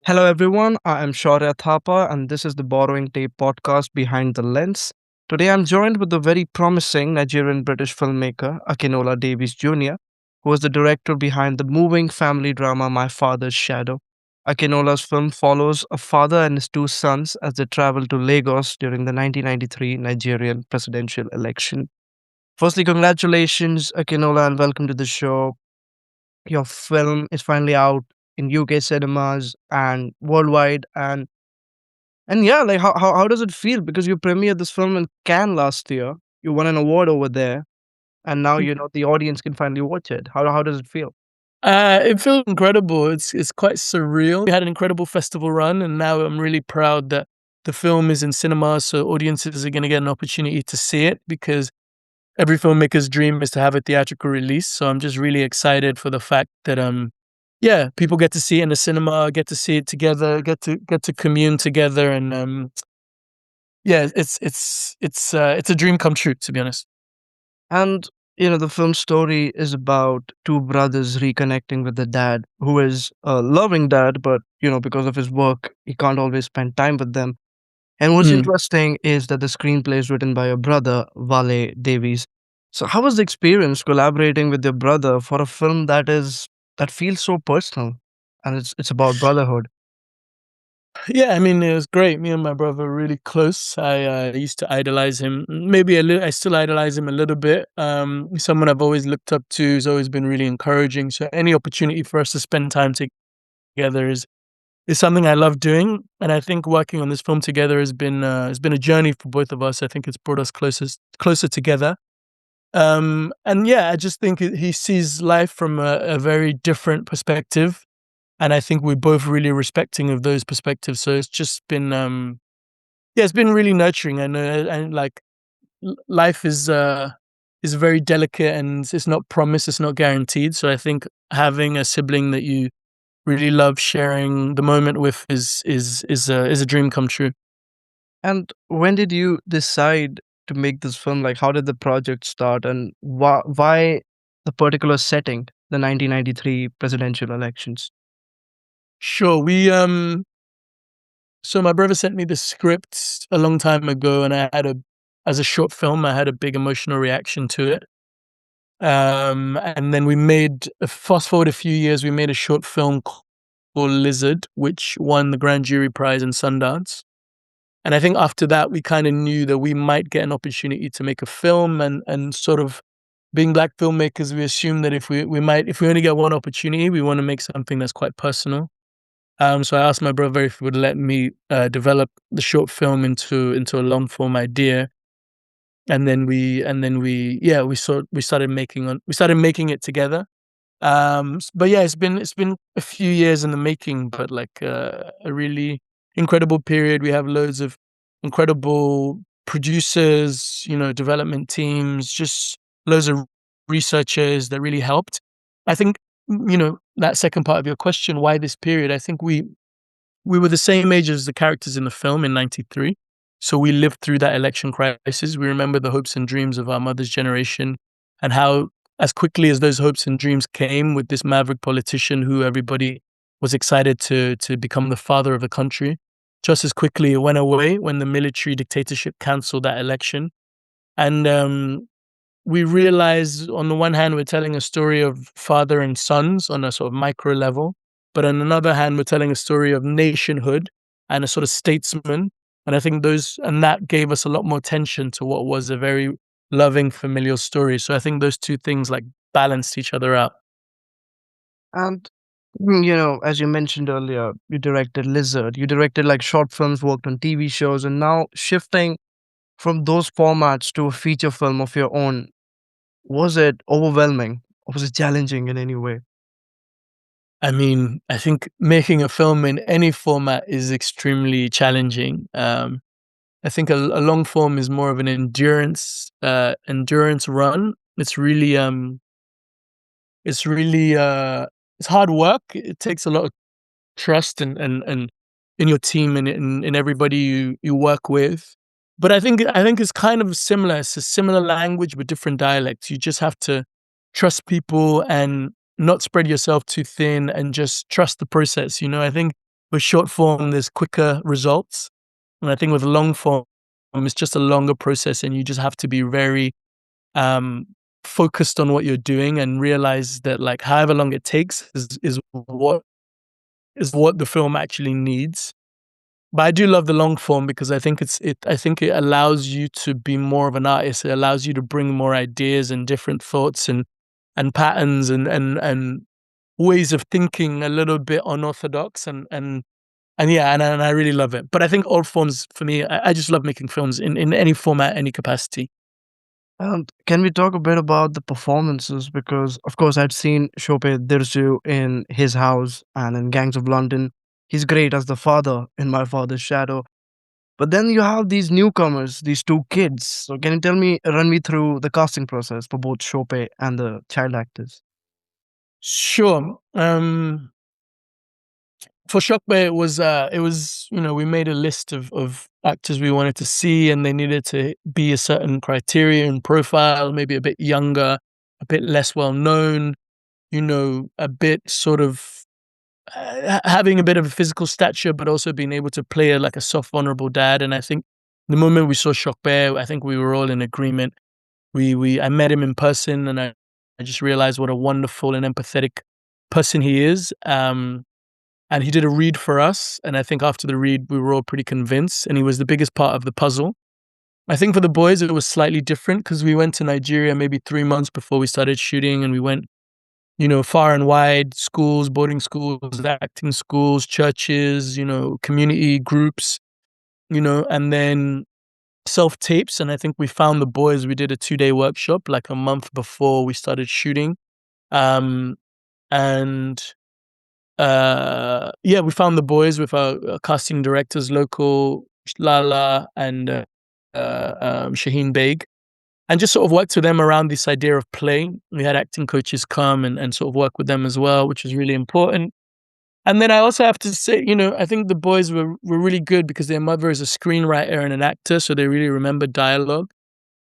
Hello, everyone. I am Shaurya Thapa, and this is the Borrowing Tape podcast Behind the Lens. Today, I'm joined with the very promising Nigerian British filmmaker Akinola Davies Jr., who is the director behind the moving family drama My Father's Shadow. Akinola's film follows a father and his two sons as they travel to Lagos during the 1993 Nigerian presidential election. Firstly, congratulations, Akinola, and welcome to the show. Your film is finally out in UK cinemas and worldwide, and yeah, like how does it feel? Because you premiered this film in Cannes last year, you won an award over there, and now the audience can finally watch it. How does it feel? It feels incredible. It's quite surreal. We had an incredible festival run, and now I'm really proud that the film is in cinemas, so audiences are going to get an opportunity to see it because every filmmaker's dream is to have a theatrical release. So I'm just really excited for the fact that yeah, people get to see it in the cinema, get to see it together, get to commune together, and yeah, it's a dream come true, to be honest. And the film story is about two brothers reconnecting with the dad, who is a loving dad, but because of his work, he can't always spend time with them. And what's Mm. interesting is that the screenplay is written by your brother, Vale Davies. So how was the experience collaborating with your brother for a film that feels so personal, and it's about brotherhood? Yeah, I mean, it was great. Me and my brother were really close. I used to idolize him. Maybe a little. I still idolize him a little bit. Someone I've always looked up to. Has always been really encouraging. So any opportunity for us to spend time together is something I love doing. And I think working on this film together has been a journey for both of us. I think it's brought us closer together. And yeah, I just think he sees life from a very different perspective, and I think we're both really respecting of those perspectives. So it's just been yeah, it's been really nurturing. I know, and like life is very delicate, and it's not promised, it's not guaranteed. So I think having a sibling that you really love sharing the moment with is a dream come true. And when did you decide to make this film? Like, how did the project start, and why the particular setting, the 1993 presidential elections? Sure, we so my brother sent me the script a long time ago, and I had a as a short film, I had a big emotional reaction to it. And then we made fast forward a few years, we made a short film called Lizard, which won the Grand Jury Prize in Sundance. And I think after that, we kind of knew that we might get an opportunity to make a film, and sort of being black filmmakers, we assume that if we only get one opportunity, we want to make something that's quite personal. So I asked my brother if he would let me develop the short film into a long form idea, and then we yeah we started making it together. But yeah, it's been a few years in the making, but like a really incredible period. We have loads of incredible producers, development teams, just loads of researchers that really helped. I think that second part of your question, why this period? I think we were the same age as the characters in the film in '93, so we lived through that election crisis. We remember the hopes and dreams of our mother's generation, and how, as quickly as those hopes and dreams came with this maverick politician who everybody was excited to become the father of the country, just as quickly it went away when the military dictatorship canceled that election. And we realized, on the one hand, we're telling a story of father and sons on a sort of micro level, but on another hand, we're telling a story of nationhood and a sort of statesman. And I think that gave us a lot more tension to what was a very loving familial story. So I think those two things like balanced each other out. And as you mentioned earlier, you directed Lizard, you directed like short films, worked on TV shows, and now shifting from those formats to a feature film of your own. Was it overwhelming, or was it challenging in any way? I mean, I think making a film in any format is extremely challenging. I think a long form is more of an endurance run. It's hard work. It takes a lot of trust and in your team and in everybody you work with. But I think it's kind of similar. It's a similar language but different dialects. You just have to trust people and not spread yourself too thin, and just trust the process. I think with short form, there's quicker results. And I think with long form, it's just a longer process, and you just have to be very um, focused on what you're doing and realize that, like, however long it takes is what the film actually needs. But I do love the long form because I think it allows you to be more of an artist. It allows you to bring more ideas and different thoughts and patterns and ways of thinking a little bit unorthodox and yeah, and I really love it. But I think all forms for me, I just love making films in any format, any capacity. And can we talk a bit about the performances? Because, of course, I'd seen Shope Dirju in His House and in Gangs of London. He's great as the father in My Father's Shadow. But then you have these newcomers, these two kids. So can you run me through the casting process for both Shope and the child actors? Sure. For Shockbay, it was we made a list of actors we wanted to see, and they needed to be a certain criteria and profile, maybe a bit younger, a bit less well known, a bit sort of having a bit of a physical stature, but also being able to play like a soft, vulnerable dad. And I think the moment we saw Shockbay, I think we were all in agreement. I met him in person, and I just realized what a wonderful and empathetic person he is. And he did a read for us, and I think after the read, we were all pretty convinced, and he was the biggest part of the puzzle. I think for the boys, it was slightly different because we went to Nigeria maybe 3 months before we started shooting, and we went, far and wide, schools, boarding schools, acting schools, churches, community groups, and then self-tapes, and I think we found the boys. We did a 2-day workshop, like, a month before we started shooting, um, and yeah, we found the boys with our casting directors, local Lala and Shaheen Baig, and just sort of worked with them around this idea of play. We had acting coaches come and sort of work with them as well, which was really important. And then I also have to say, I think the boys were really good because their mother is a screenwriter and an actor, so they really remember dialogue.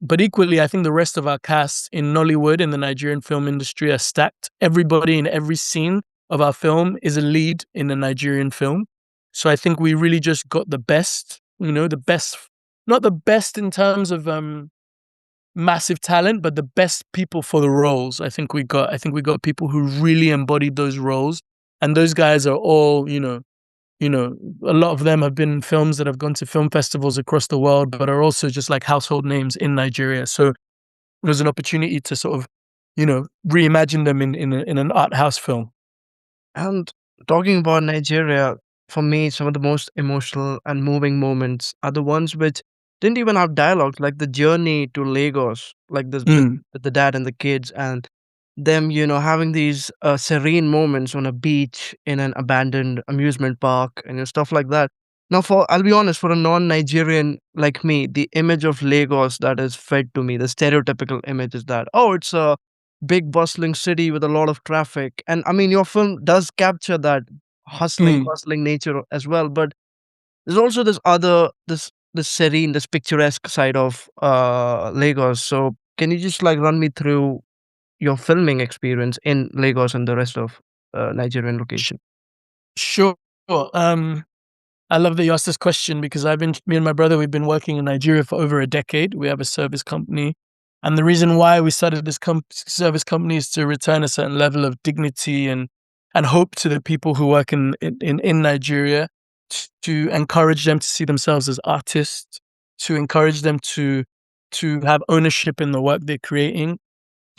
But equally, I think the rest of our cast in Nollywood, in the Nigerian film industry, are stacked. Everybody in every scene of our film is a lead in a Nigerian film. So I think we really just got the best, the best, not the best in terms of massive talent, but the best people for the roles. I think we got people who really embodied those roles. And those guys are all, you know, a lot of them have been in films that have gone to film festivals across the world, but are also just like household names in Nigeria. So it was an opportunity to sort of, reimagine them in an art house film. And talking about Nigeria, for me, some of the most emotional and moving moments are the ones which didn't even have dialogue, like the journey to Lagos, like Mm, the dad and the kids, and them, having these serene moments on a beach in an abandoned amusement park and stuff like that. Now, I'll be honest, for a non-Nigerian like me, the image of Lagos that is fed to me, the stereotypical image is that, oh, it's a big bustling city with a lot of traffic. And I mean, your film does capture that hustling, mm. bustling nature as well. But there's also this serene, this picturesque side of Lagos. So can you just like run me through your filming experience in Lagos and the rest of Nigerian Sh- location? Sure. I love that you asked this question because me and my brother, we've been working in Nigeria for over a decade. We have a service company. And the reason why we started this service company is to return a certain level of dignity and hope to the people who work in Nigeria, to encourage them to see themselves as artists, to encourage them to have ownership in the work they're creating.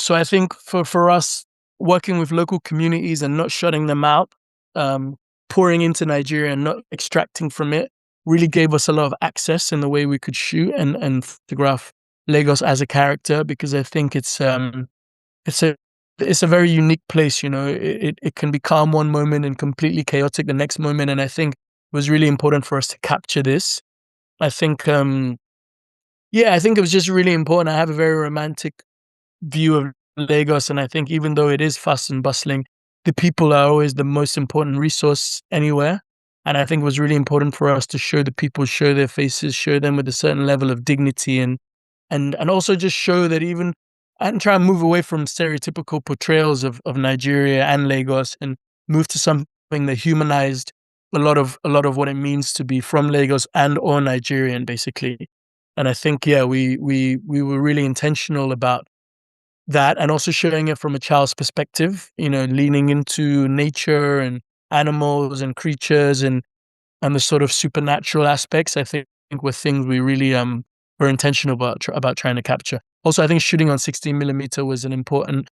So I think for us, working with local communities and not shutting them out, um, pouring into Nigeria and not extracting from it, really gave us a lot of access in the way we could shoot and photograph Lagos as a character, because I think it's a it's a very unique place. It can be calm one moment and completely chaotic the next moment, and I think it was really important for us to capture this. I think yeah, I think it was just really important. I have a very romantic view of Lagos, and I think even though it is fast and bustling, the people are always the most important resource anywhere. And I think it was really important for us to show the people, show their faces, show them with a certain level of dignity, and also just show that even and try and move away from stereotypical portrayals of Nigeria and Lagos and move to something that humanized a lot of what it means to be from Lagos and or Nigerian, basically. And I think, yeah, we were really intentional about that, and also showing it from a child's perspective, leaning into nature and animals and creatures and the sort of supernatural aspects. I think were things we really were intentional about trying to capture. Also, I think shooting on 16 millimeter was an important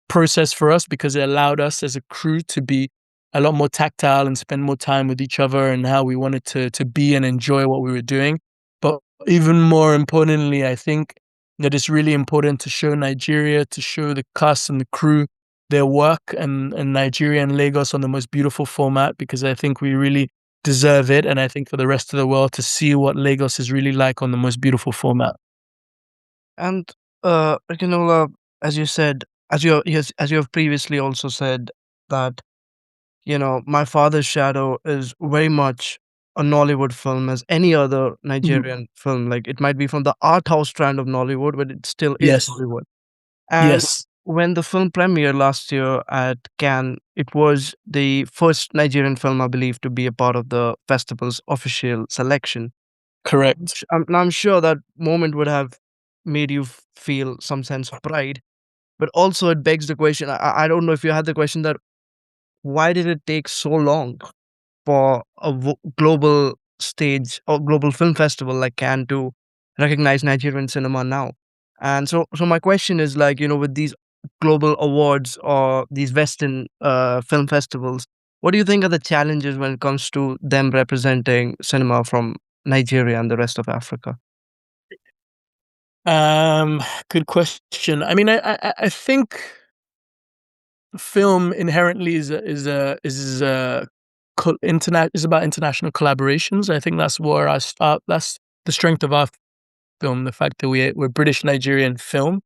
process for us because it allowed us as a crew to be a lot more tactile and spend more time with each other and how we wanted to be and enjoy what we were doing. But even more importantly, I think that it's really important to show Nigeria, to show the cast and the crew their work, and Nigeria and Lagos on the most beautiful format, because I think we really deserve it. And I think for the rest of the world to see what Lagos is really like on the most beautiful format. And as you said, as you have previously also said that My Father's Shadow is very much a Nollywood film as any other Mhm. Nigerian film. Like it might be from the art house strand of Nollywood, but it still is Yes. Nollywood. And Yes. when the film premiered last year at Cannes, it was the first Nigerian film, I believe, to be a part of the festival's official selection. Correct. I'm sure that moment would have made you feel some sense of pride, but also it begs the question. I don't know if you had the question that why did it take so long for a global stage or global film festival like Cannes to recognize Nigerian cinema now? And so my question is like, with these global awards or these Western film festivals, what do you think are the challenges when it comes to them representing cinema from Nigeria and the rest of Africa? Um, Good question. I mean, I think film inherently is about international collaborations. I think that's where I start. That's the strength of our film, the fact that we're British Nigerian film.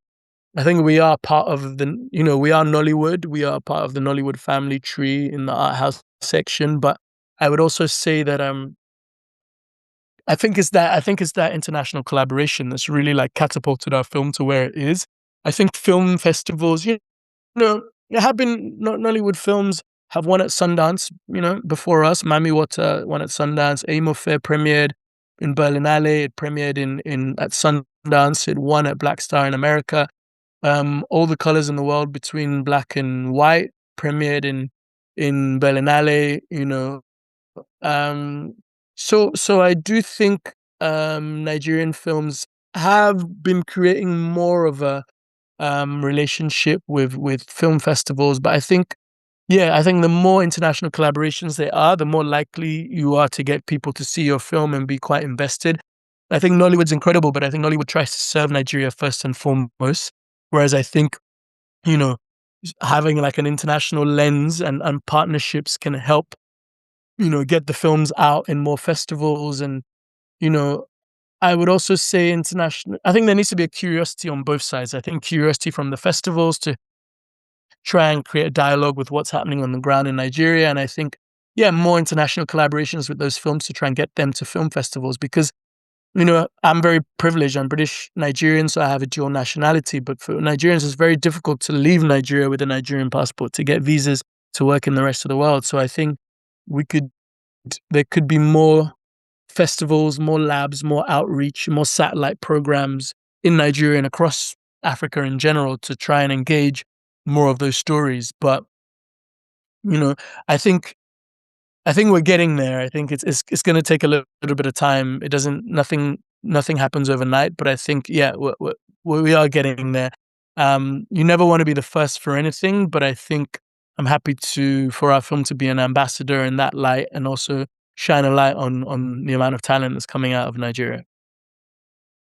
I think we are part of we are Nollywood. We are part of the Nollywood family tree in the art house section. But I would also say that I think it's that international collaboration that's really like catapulted our film to where it is. I think film festivals, there have been Nollywood films have won at Sundance, before us. Mami Wata won at Sundance. Amo Fair premiered in Berlinale. It premiered in at Sundance. It won at Black Star in America. All the Colors in the World Between Black and White premiered in Berlinale. Um, so I do think Nigerian films have been creating more of a relationship with film festivals. But I think the more international collaborations there are, the more likely you are to get people to see your film and be quite invested. I think Nollywood's incredible, but I think Nollywood tries to serve Nigeria first and foremost. Whereas I think, you know, having like an international lens and partnerships can help, get the films out in more festivals. And, you know, I would also say international, I think there needs to be a curiosity on both sides. I think curiosity from the festivals to try and create a dialogue with what's happening on the ground in Nigeria. And I think, yeah, more international collaborations with those films to try and get them to film festivals because, I'm very privileged. I'm British Nigerian, so I have a dual nationality. But for Nigerians, it's very difficult to leave Nigeria with a Nigerian passport to get visas to work in the rest of the world. So I think we could, there could be more festivals, more labs, more outreach, more satellite programs in Nigeria and across Africa in general to try and engage more of those stories. But you know, I think I think we're getting there. I think it's going to take a little bit of time. It doesn't nothing happens overnight, but I think yeah, we are getting there. You never want to be the first for anything, but I think I'm happy to for our film to be an ambassador in that light and also shine a light on the amount of talent that's coming out of Nigeria.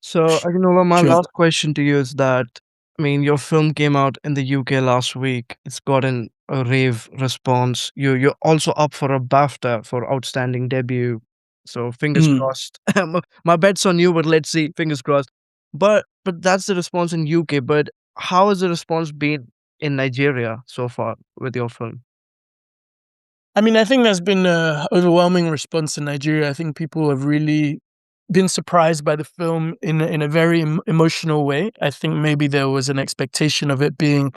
So, my Sure. last question to you is that, I mean, your film came out in the UK last week. It's gotten a rave response. You're also up for a BAFTA for outstanding debut. So fingers Mm. crossed. My bet's on you, but let's see. Fingers crossed. But that's the response in UK. But how has the response been in Nigeria so far with your film? I mean, I think there's been a overwhelming response in Nigeria. I think people have really been surprised by the film in a very emotional way. I think maybe there was an expectation of it being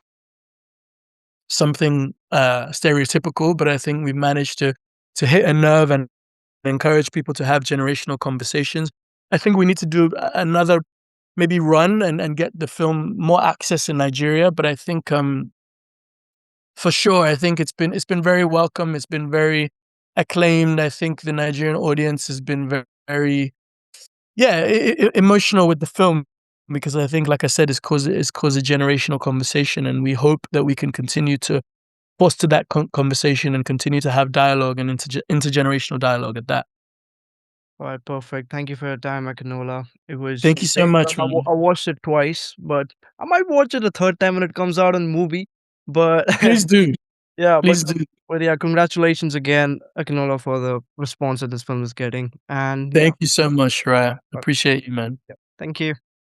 something stereotypical, but I think we've managed to to hit a nerve and encourage people to have generational conversations. I think we need to do another maybe run and get the film more access in Nigeria. But I think for sure, I think it's been very welcome. It's been very acclaimed. I think the Nigerian audience has been very yeah, emotional with the film because I think, like I said, it's caused a generational conversation, and we hope that we can continue to foster that conversation and continue to have dialogue and intergenerational dialogue at that. All right, perfect. Thank you for your time, Akinola. It was Thank you so great. much, man. I watched it twice, but I might watch it a third time when it comes out on movie. But Please do. yeah, Please do. yeah, congratulations again, Akinola, for the response that this film is getting. And yeah, Thank you so much, Shaurya. uh, Appreciate you, man. yeah. Thank you.